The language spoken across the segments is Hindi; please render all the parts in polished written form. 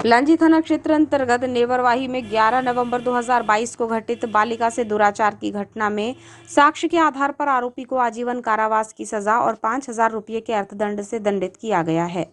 लांजी थाना क्षेत्र अंतर्गत नेवरवाही में 11 नवंबर 2022 को घटित बालिका से दुराचार की घटना में साक्ष्य के आधार पर आरोपी को आजीवन कारावास की सजा और 5,000 रुपये के अर्थदंड से दंडित किया गया है।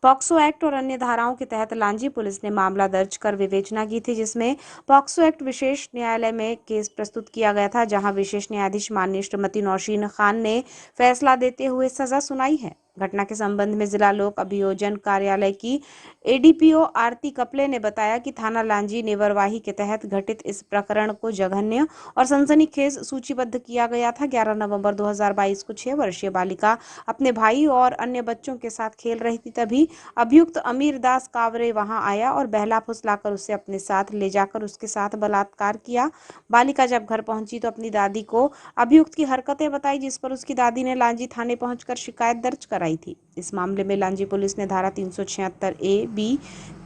पॉक्सो एक्ट और अन्य धाराओं के तहत लांजी पुलिस ने मामला दर्ज कर विवेचना की थी, जिसमें पॉक्सो एक्ट विशेष न्यायालय में केस प्रस्तुत किया गया था, जहां विशेष न्यायाधीश माननीय श्रीमती नौशीन खान ने फैसला देते हुए सजा सुनाई है। घटना के संबंध में जिला लोक अभियोजन कार्यालय की एडीपीओ आरती कपले ने बताया कि थाना लांजी नेवरवाही के तहत घटित इस प्रकरण को जघन्य और सनसनीखेज सूचीबद्ध किया गया था। 11 नवंबर 2022 को 6 वर्षीय बालिका अपने भाई और अन्य बच्चों के साथ खेल रही थी, तभी अभियुक्त अमीर दास कावरे वहां आया और बहला फुसलाकर उसे अपने साथ ले जाकर उसके साथ बलात्कार किया। बालिका जब घर पहुंची तो अपनी दादी को अभियुक्त की हरकतें बताई, जिस पर उसकी दादी ने लांजी थाने पहुंचकर शिकायत दर्ज कराई थी। इस मामले में लांजी पुलिस ने धारा 376 ए बी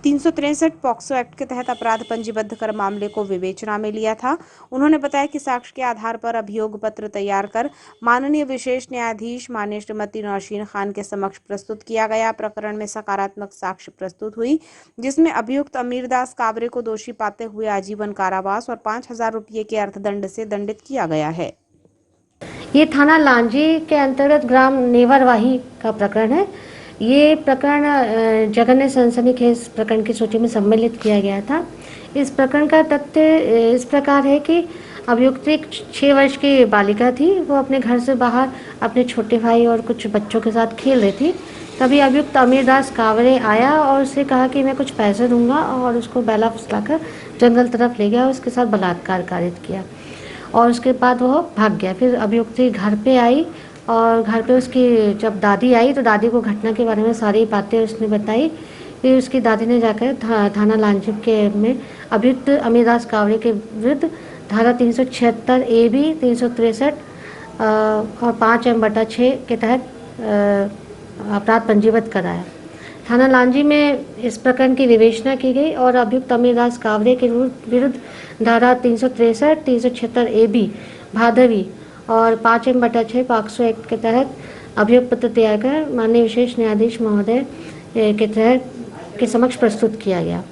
363 पॉक्सो एक्ट के तहत अपराध पंजीबद्ध कर मामले को विवेचना में लिया था। उन्होंने बताया कि साक्ष्य के आधार पर अभियोग पत्र तैयार कर माननीय विशेष न्यायाधीश माननीय श्रीमती नौशीन खान के समक्ष प्रस्तुत किया गया। प्रकरण में सकारात्मक साक्ष्य प्रस्तुत हुई, जिसमें अभियुक्त अमीरदास कावरे को दोषी पाते हुए आजीवन कारावास और 5,000 रुपये के अर्थदंड से दंडित किया गया है। ये थाना लांजी के अंतर्गत ग्राम नेवरवाही का प्रकरण है। ये प्रकरण जघन्य सनसनीखेज प्रकरण की सूची में सम्मिलित किया गया था। इस प्रकरण का तथ्य इस प्रकार है कि अभियुक्त एक 6 वर्ष की बालिका थी। वो अपने घर से बाहर अपने छोटे भाई और कुछ बच्चों के साथ खेल रही थी। तभी अभियुक्त अमीरदास कावरे आया और उससे कहा कि मैं कुछ पैसे दूंगा, और उसको बैला फुसलाकर जंगल तरफ ले गया और उसके साथ बलात्कार कारित किया और उसके बाद वो भाग गया। फिर अभियुक्ति घर पे आई और घर पे उसकी जब दादी आई तो दादी को घटना के बारे में सारी बातें उसने बताई। फिर उसकी दादी ने जाकर थाना लांजी के में अभियुक्त अमीरदास कावरे के विरुद्ध धारा 376 ए बी 363 और 5M/6 के तहत अपराध पंजीबद्ध कराया। थाना लांजी में इस प्रकरण की विवेचना की गई और अभियुक्त अमीरदास कावरे के विरुद्ध धारा 363, 376 ए बी भादवी और 5M/6 पॉक्सो एक्ट के तहत अभियोग पत्र तैयार कर माननीय विशेष न्यायाधीश महोदय के तहत के समक्ष प्रस्तुत किया गया।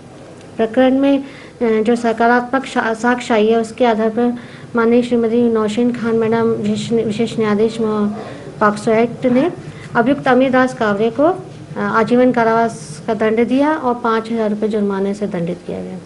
प्रकरण में जो सकारात्मक साक्ष्य आई है, उसके आधार पर माननीय श्रीमती नौशीन खान मैडम विशेष न्यायाधीश पॉक्सो एक्ट ने अभियुक्त अमीरदास कावरे को आजीवन कारावास का दंड दिया और 5,000 रुपये जुर्माने से दंडित किया गया।